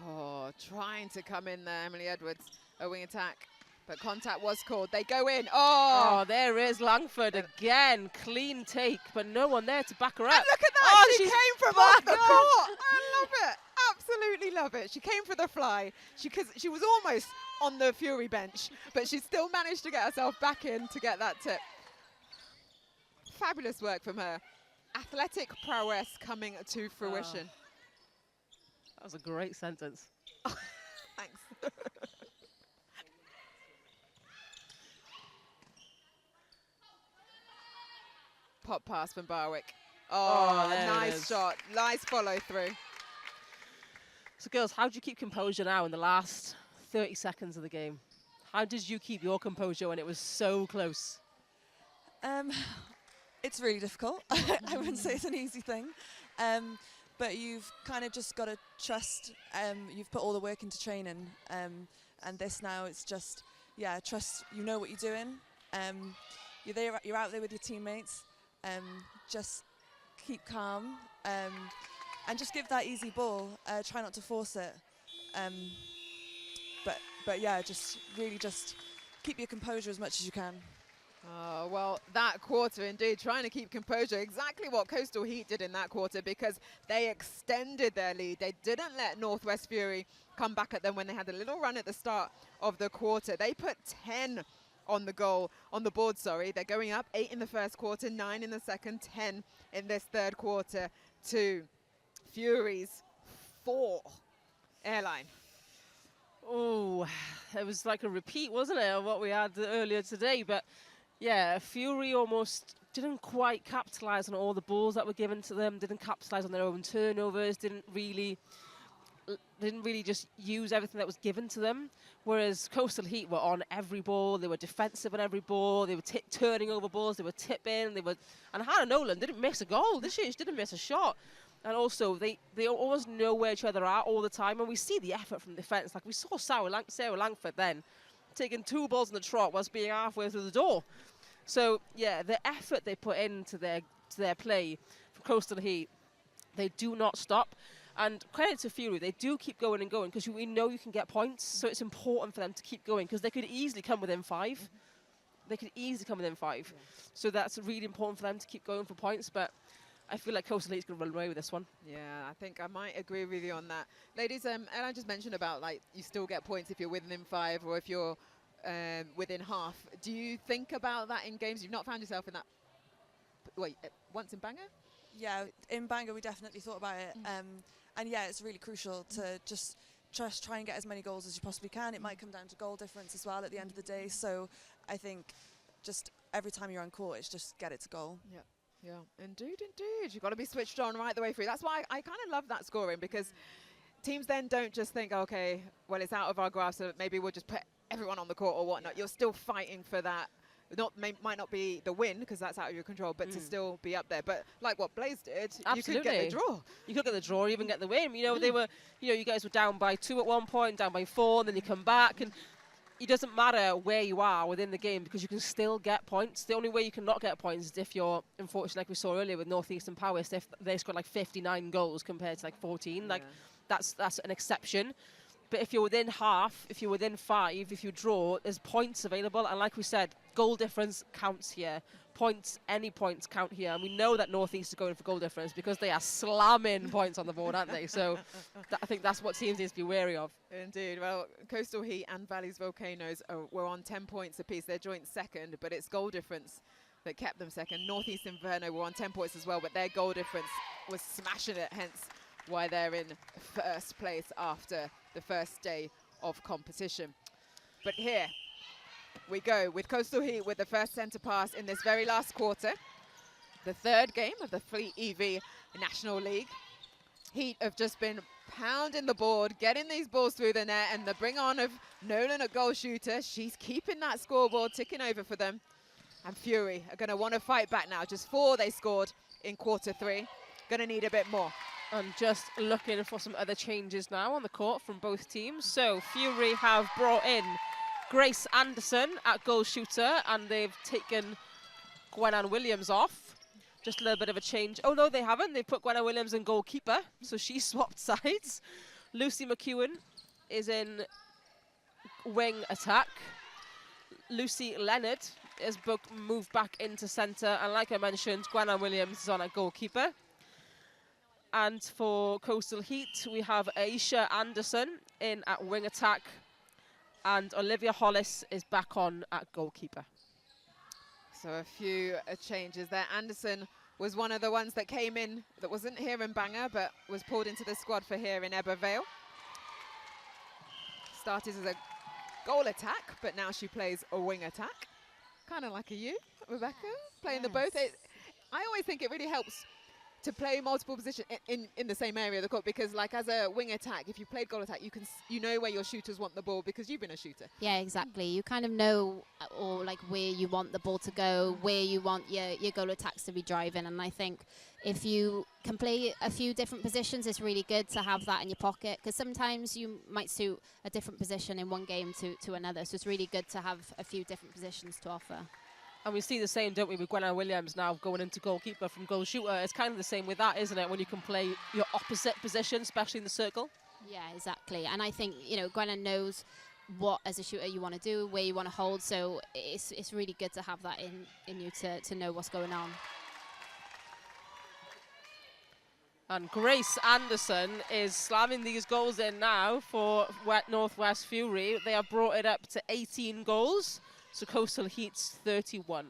Oh, trying to come in there, Emily Edwards, a wing attack. But contact was called. They go in. Oh, there is Langford again. Clean take, but no one there to back her up. And look at that. Oh, she came from off the court. I love it. Absolutely love it. She came for the fly. She was almost on the Fury bench, but she still managed to get herself back in to get that tip. Fabulous work from her. Athletic prowess coming to fruition. That was a great sentence. Thanks. Pop pass from Barwick. Oh, nice shot. Nice follow through. So girls, how do you keep composure now in the last 30 seconds of the game? How did you keep your composure when it was so close? It's really difficult. I wouldn't say it's an easy thing. But you've kind of just got to trust. You've put all the work into training. And this now, it's just, trust you know what you're doing. You're out there with your teammates. Just keep calm and just give that easy ball. Try not to force it. But yeah, just really just keep your composure as much as you can. Oh, well, that quarter indeed, trying to keep composure. Exactly what Coastal Heat did in that quarter, because they extended their lead. They didn't let Northwest Fury come back at them when they had a little run at the start of the quarter. They put 10 on the board. They're going up 8 in the first quarter, 9 in the second, 10 in this third quarter to Fury's 4. Airline. Oh, it was like a repeat, wasn't it, of what we had earlier today? But yeah, Fury almost didn't quite capitalise on all the balls that were given to them, didn't capitalise on their own turnovers, didn't really just use everything that was given to them. Whereas Coastal Heat were on every ball, they were defensive on every ball, they were turning over balls, they were tipping, and Hannah Nolan didn't miss a goal, did she? She didn't miss a shot. And also, they always know where each other are all the time, and we see the effort from defence. Like we saw Sarah Langford then taking 2 balls in the trot whilst being halfway through the door. So yeah, the effort they put into their play for Coastal Heat, they do not stop. And credit to Fury, they do keep going and going, because we know you can get points, so it's important for them to keep going, because they could easily come within 5. they could easily come within 5. So that's really important for them to keep going for points. But I feel like Coastal Heat's going to run away with this one. Yeah, I think I might agree with you on that. Ladies, and I just mentioned about, like, you still get points if you're within 5 or if you're within half. Do you think about that in games? You've not found yourself in that, once in Bangor? Yeah, in Bangor we definitely thought about it. And yeah, it's really crucial to just try and get as many goals as you possibly can. It might come down to goal difference as well at the end of the day. So I think just every time you're on court, it's just get it to goal. Yeah, indeed. You've got to be switched on right the way through. That's why I kind of love that scoring, because teams then don't just think, okay, well, it's out of our grasp, so maybe we'll just put everyone on the court or whatnot. You're still fighting for that. Might not be the win, because that's out of your control, but to still be up there. But like what Blaze did, Absolutely. you could get the draw. You could get the draw, or even get the win. You know, they were, you guys were down by 2 at one point, down by 4, and then you come back, and it doesn't matter where you are within the game, because you can still get points. The only way you cannot get points is if you're, unfortunately, like we saw earlier with Northeastern Powys, if they scored like 59 goals compared to like 14, like that's an exception. But if you're within half, if you're within 5, if you draw, there's points available. And like we said, goal difference counts here. Points, any points count here. And we know that Northeast is going for goal difference because they are slamming points on the board, aren't they? So I think that's what teams need to be wary of. Indeed. Well, Coastal Heat and Valley's Volcanoes were on 10 points apiece. They're joint second, but it's goal difference that kept them second. Northeast Inferno were on 10 points as well, but their goal difference was smashing it, hence why they're in first place after the first day of competition. But here we go with Coastal Heat with the first centre pass in this very last quarter. The third game of the FleetEV National League. Heat have just been pounding the board, getting these balls through the net, and the bring on of Nolan at goal shooter. She's keeping that scoreboard ticking over for them. And Fury are going to want to fight back now. Just 4 they scored in quarter 3. Going to need a bit more. And just looking for some other changes now on the court from both teams. So Fury have brought in Grace Anderson at goal shooter, and they've taken Gwenann Williams off. Just a little bit of a change. Oh, no, they haven't. They've put Gwenann Williams in goalkeeper, so she swapped sides. Lucy McEwen is in wing attack. Lucy Leonard is moved back into centre, and like I mentioned, Gwenann Williams is on at goalkeeper. And for Coastal Heat, we have Aisha Anderson in at wing attack, and Olivia Hollis is back on at goalkeeper. So a few changes there. Anderson was one of the ones that came in, that wasn't here in Bangor, but was pulled into the squad for here in Ebbw Vale. Started as a goal attack, but now she plays a wing attack. Kind of like you, Rebecca, playing the both. I always think it really helps to play multiple positions in the same area of the court, because like as a wing attack, if you played goal attack, you know where your shooters want the ball because you've been a shooter. Yeah, exactly. You kind of know, or like where you want the ball to go, where you want your goal attacks to be driving. And I think if you can play a few different positions, it's really good to have that in your pocket, because sometimes you might suit a different position in one game to another. So it's really good to have a few different positions to offer. And we see the same, don't we, with Gwenann Williams now going into goalkeeper from goal shooter. It's kind of the same with that, isn't it, when you can play your opposite position, especially in the circle? Yeah, exactly. And I think, Gwenann knows what, as a shooter, you want to do, where you want to hold. So it's really good to have that in you to know what's going on. And Grace Anderson is slamming these goals in now for Northwest Fury. They have brought it up to 18 goals. So Coastal Heat's 31.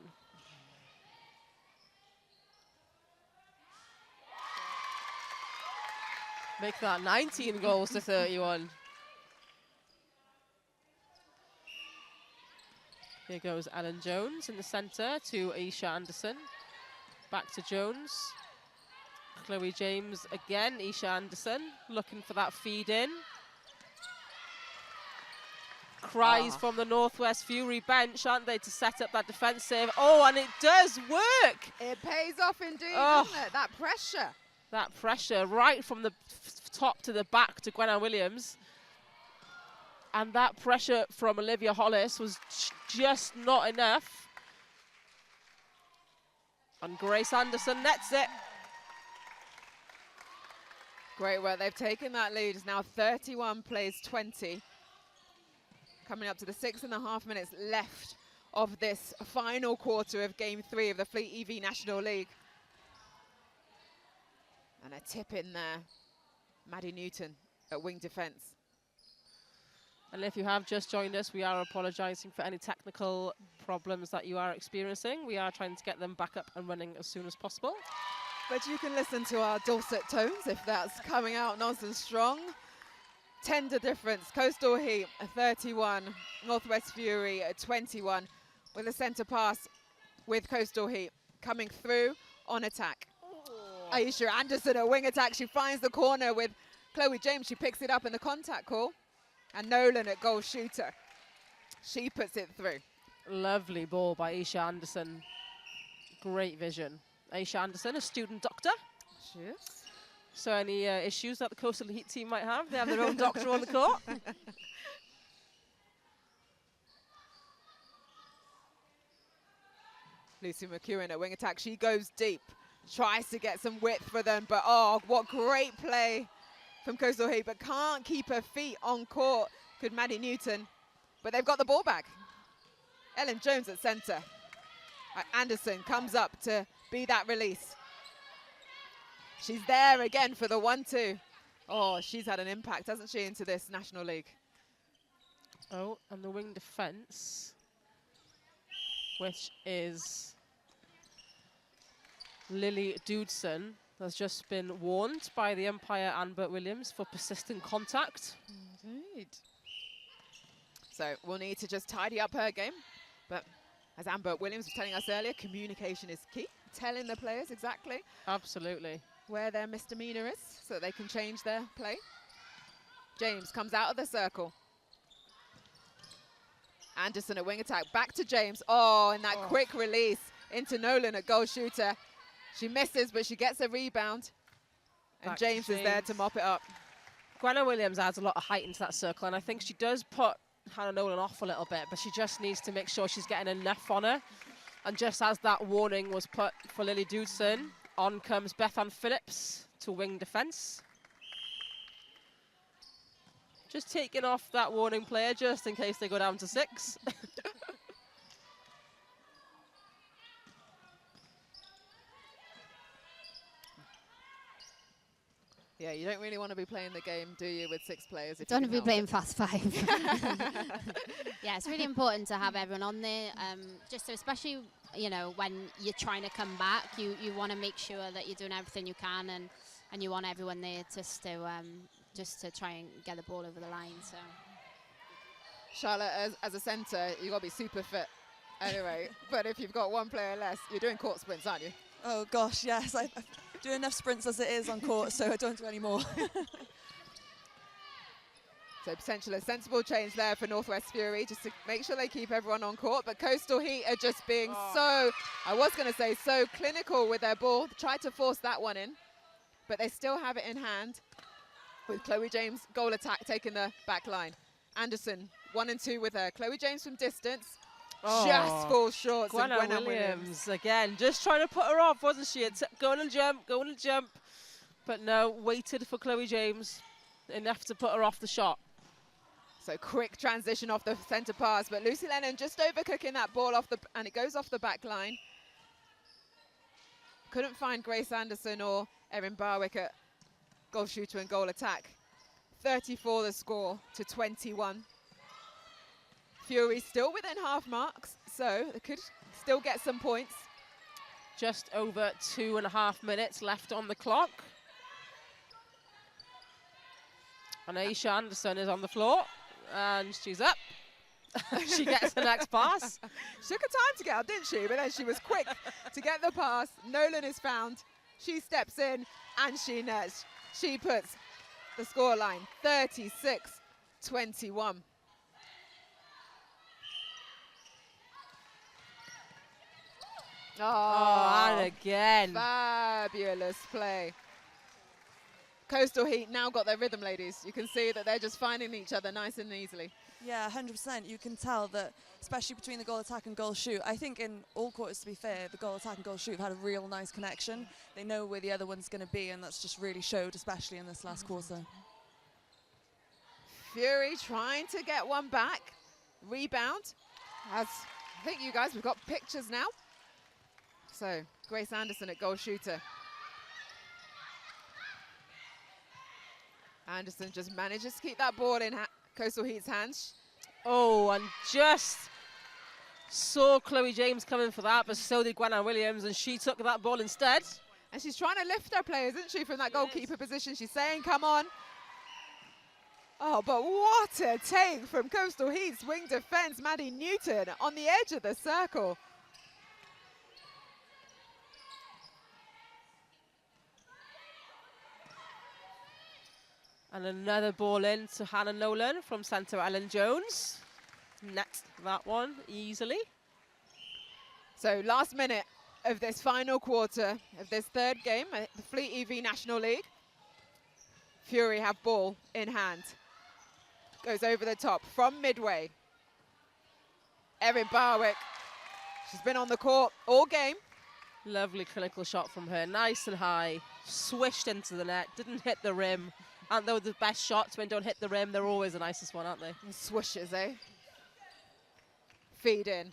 Make that 19 goals to 31. Here goes Ellen Jones in the centre to Aisha Anderson. Back to Jones. Chloe James again, Aisha Anderson looking for that feed in. Cries from the Northwest Fury bench, aren't they, to set up that defensive. Oh, and it does work. It pays off indeed, doesn't it? That pressure. That pressure right from the top to the back to Gwenann Williams. And that pressure from Olivia Hollis was just not enough. And Grace Anderson nets it. Great work. They've taken that lead. It's now 31 plays 20. Coming up to the 6.5 minutes left of this final quarter of Game 3 of the FleetEV National League. And a tip in there, Maddie Newton at wing defence. And if you have just joined us, we are apologising for any technical problems that you are experiencing. We are trying to get them back up and running as soon as possible. But you can listen to our dulcet tones if that's coming out nice and strong. Tender difference. Coastal Heat 31, Northwest Fury 21, with a centre pass with Coastal Heat coming through on attack. Aisha Anderson at wing attack. She finds the corner with Chloe James. She picks it up in the contact call. And Nolan at goal shooter. She puts it through. Lovely ball by Aisha Anderson. Great vision. Aisha Anderson, a student doctor. She is. So any issues that the Coastal Heat team might have, they have their own doctor on the court. Lucy McEwen at wing attack. She goes deep. Tries to get some width for them. But oh, what great play from Coastal Heat, but can't keep her feet on court. Good Maddie Newton, but they've got the ball back. Ellen Jones at centre. Anderson comes up to be that release. She's there again for the 1-2. Oh, she's had an impact, hasn't she, into this National League? Oh, and the wing defence, which is Lily Dudson, has just been warned by the umpire Amber Williams for persistent contact. Indeed. So we'll need to just tidy up her game. But as Amber Williams was telling us earlier, communication is key. Telling the players exactly Absolutely. where their misdemeanor is so that they can change their play. James comes out of the circle. Anderson at wing attack. Back to James. Oh, and that quick release into Nolan at goal shooter. She misses, but she gets a rebound. And Back James is there to mop it up. Gwenna Williams adds a lot of height into that circle, and I think she does put Hannah Nolan off a little bit, but she just needs to make sure she's getting enough on her. And just as that warning was put for Lily Dudson, on comes Bethan Phillips to wing defence. Just taking off that warning player just in case they go down to 6. Yeah, you don't really want to be playing the game, do you, with 6 players? If Don't you want to be can playing fast 5. Yeah, it's really important to have everyone on there. Just so, especially, you know, when you're trying to come back, you want to make sure that you're doing everything you can, and you want everyone there just to try and get the ball over the line. So, Charlotte, as a centre, you've got to be super fit anyway. But if you've got 1 player less, you're doing court sprints, aren't you? Oh gosh, yes. I do enough sprints as it is on court, so I don't do any more. So potentially a sensible change there for Northwest Fury, just to make sure they keep everyone on court. But Coastal Heat are just being so clinical with their ball. Tried to force that one in, but they still have it in hand with Chloe James goal attack taking the back line. Anderson 1 and 2 with her. Chloe James from distance. Just falls short. Gwenna Williams again, just trying to put her off, wasn't she? Going and jump. But no, waited for Chloe James enough to put her off the shot. So quick transition off the centre pass, but Lucy Lennon just overcooking that ball and it goes off the back line. Couldn't find Grace Anderson or Erin Barwick at goal shooter and goal attack. 34 the score to 21. Fury still within half marks, so they could still get some points. Just over 2.5 minutes left on the clock. And Aisha Anderson is on the floor, and she's up. She gets the next pass. She took her time to get out, didn't she? But then she was quick to get the pass. Nolan is found. She steps in, and she nets. She puts the scoreline 36-21. Oh, and again. Fabulous play. Coastal Heat now got their rhythm, ladies. You can see that they're just finding each other nice and easily. Yeah, 100%. You can tell that, especially between the goal attack and goal shoot. I think in all quarters, to be fair, the goal attack and goal shoot have had a real nice connection. They know where the other one's going to be, and that's just really showed, especially in this last quarter. Fury trying to get one back. Rebound. Has think you guys, we've got pictures now. So, Grace Anderson at goal shooter. Anderson just manages to keep that ball in Coastal Heat's hands. Oh, and just saw Chloe James coming for that, but so did Gwenann Williams, and she took that ball instead. And she's trying to lift her players, isn't she, from that goalkeeper position. She's saying, come on. Oh, but what a take from Coastal Heat's wing defence, Maddie Newton, on the edge of the circle. And another ball in to Hannah Nolan from centre Ellen Jones. Net that one easily. So last minute of this final quarter of this third game, the FleetEV National League. Fury have ball in hand. Goes over the top from midway. Erin Barwick, she's been on the court all game. Lovely clinical shot from her, nice and high, swished into the net, didn't hit the rim. Aren't they the best shots when don't hit the rim? They're always the nicest one, aren't they? And swooshes, eh? Feed in.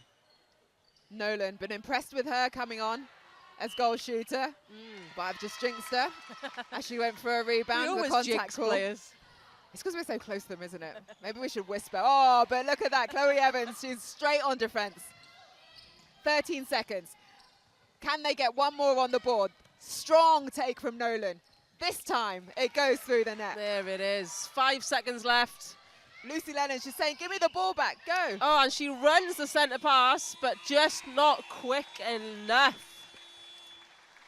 Nolan, been impressed with her coming on as goal shooter, but I've just jinxed her as she went for a rebound with contact call. Players. It's because we're so close to them, isn't it? Maybe we should whisper. Oh, but look at that, Chloe Evans, she's straight on defense. 13 seconds. Can they get one more on the board? Strong take from Nolan. This time, it goes through the net. There it is, 5 seconds left. Lucy Lennon, she's saying, give me the ball back, go. Oh, and she runs the centre pass, but just not quick enough.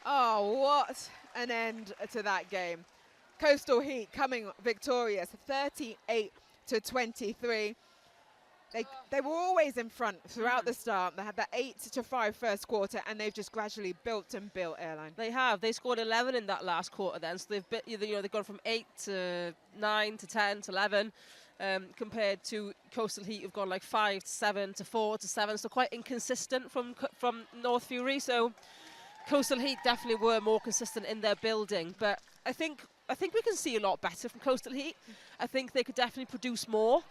Oh, what an end to that game. Coastal Heat coming victorious, 38-23. They were always in front throughout the start. They had that 8-5 first quarter, and they've just gradually built and built, Airline. They have. They scored 11 in that last quarter then, so they've gone from 8 to 9 to 10 to 11. Compared to Coastal Heat, who've gone like 5 to 7 to 4 to 7, so quite inconsistent from North Fury. So Coastal Heat definitely were more consistent in their building, but I think we can see a lot better from Coastal Heat. I think they could definitely produce more,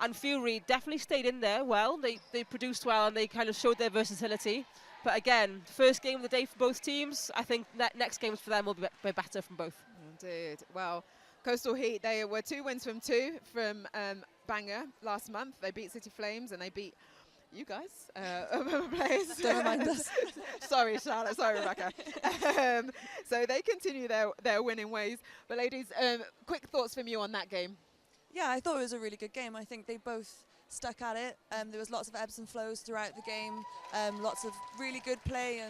and Fury definitely stayed in there well. They produced well, and they kind of showed their versatility. But again, first game of the day for both teams. I think that next games for them will be better from both. Indeed. Well, Coastal Heat, they were 2 wins from 2 from Bangor last month. They beat City Flames and they beat you guys, players. Don't remind us. Sorry, Charlotte. Sorry, Rebecca. So they continue their winning ways. But ladies, quick thoughts from you on that game. Yeah, I thought it was a really good game. I think they both stuck at it. There was lots of ebbs and flows throughout the game. Lots of really good play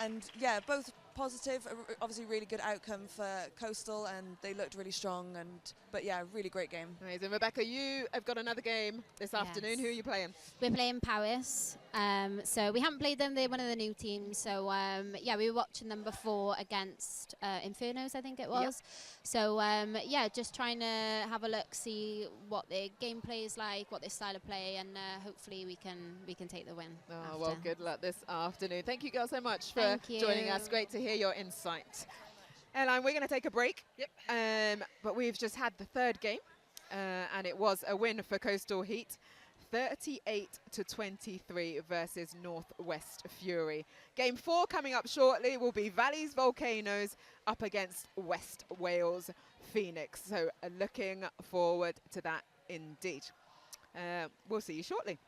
and yeah, both positive. Obviously, really good outcome for Coastal, and they looked really strong. But yeah, really great game. Amazing. Rebecca, you have got another game this afternoon. Who are you playing? We're playing Powys. So we haven't played them. They're one of the new teams. So yeah, we were watching them before against Infernos, I think it was. Yep. So yeah, just trying to have a look, see what their gameplay is like, what their style of play, and hopefully we can take the win. Oh, after. well, good luck this afternoon. Thank you girls so much for joining us. Great to hear your insight. Airline, we're going to take a break. Yep. But we've just had the third game, and it was a win for Coastal Heat, 38-23 versus Northwest Fury. Game 4 coming up shortly will be Valleys Volcanoes up against West Wales Phoenix. So looking forward to that indeed. We'll see you shortly.